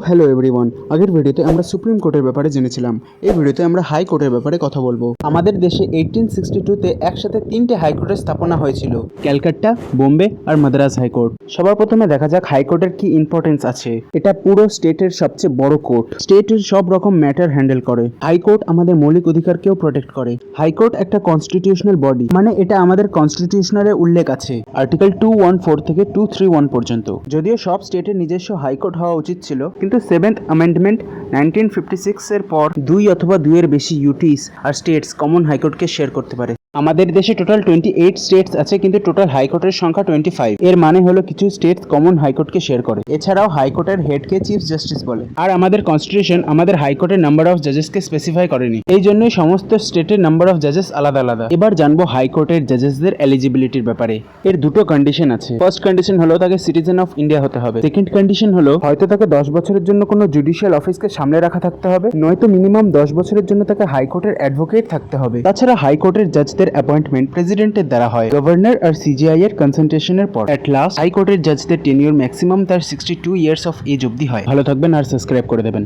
Hello everyone, আগের ভিডিওতে আমরা সুপ্রিম কোর্টের ব্যাপারে জেনেছিলাম। এই ভিডিওতে আমরা হাইকোর্টের ব্যাপারে কথা বলবো। আমাদের দেশে 1862-তে একসাথে তিনটে হাইকোর্টের স্থাপনা হয়েছিল, ক্যালকাটা, বোম্বে আর মাদ্রাজ হাইকোর্ট। সবার প্রথমে দেখা যাক হাইকোর্টের কি ইম্পর্টেন্স আছে। এটা পুরো স্টেটের সবচেয়ে বড় কোর্ট। স্টেটের সব রকম ম্যাটার হ্যান্ডেল করে। হাইকোর্ট আমাদের মৌলিক অধিকারকেও প্রোটেক্ট করে। হাইকোর্ট একটা কনস্টিটিউশনাল বডি, মানে এটা আমাদের কনস্টিটিউশনালে উল্লেখ আছে আর্টিকেল 214 থেকে 231 পর্যন্ত। যদিও সব স্টেটের নিজস্ব হাইকোর্ট হওয়া উচিত ছিল, কিন্তু 7th অ্যামেন্ডমেন্ট 1956 এর পর 2 অথবা 2 এর বেশি ইউটিস আর স্টেটস কমন হাইকোর্টকে শেয়ার করতে পারে। আমাদের দেশে টোটাল 28 স্টেটস আছে, কিন্তু টোটাল হাইকোর্টের সংখ্যা 25। এর মানে হলো কিছু স্টেটস কমন হাইকোর্টকে শেয়ার করে। এছাড়াও হাইকোর্টের হেডকে চিফ জাস্টিস বলে। আর আমাদের কনস্টিটিউশন আমাদের হাইকোর্টের নাম্বার অফ জাজেসকে স্পেসিফাই করেনি, এই জন্যই সমস্ত স্টেটের নাম্বার অফ জাজেস আলাদা আলাদা। এবার জানবো হাইকোর্টের জাজেসদের এলিজিবিলিটির ব্যাপারে। এর দুটো কন্ডিশন আছে। ফার্স্ট কন্ডিশন হলো তাকে সিটিজেন অফ ইন্ডিয়া হতে হবে। সেকেন্ড কন্ডিশন হলো হয়তো তাকে 10 বছরের জন্য কোনো জুডিশিয়াল অফিসকে সামনে রাখা থাকতে হবে, নয়তো মিনিমাম 10 বছরের জন্য তাকে হাইকোর্টের অ্যাডভোকেট থাকতে হবে। তাছাড়া হাইকোর্টের জাজদের অ্যাপয়েন্টমেন্ট প্রেসিডেন্টের দ্বারা হয়, গভর্নর আর সিজিআই এর কনসালটেশনের পর। এট লাস্ট হাইকোর্টের জাজদের টেনিউর ম্যাক্সিমাম তার 62 ইয়ার্স অফ এজ অবধি হয়। ভালো থাকবেন আর সাবস্ক্রাইব করে দেবেন।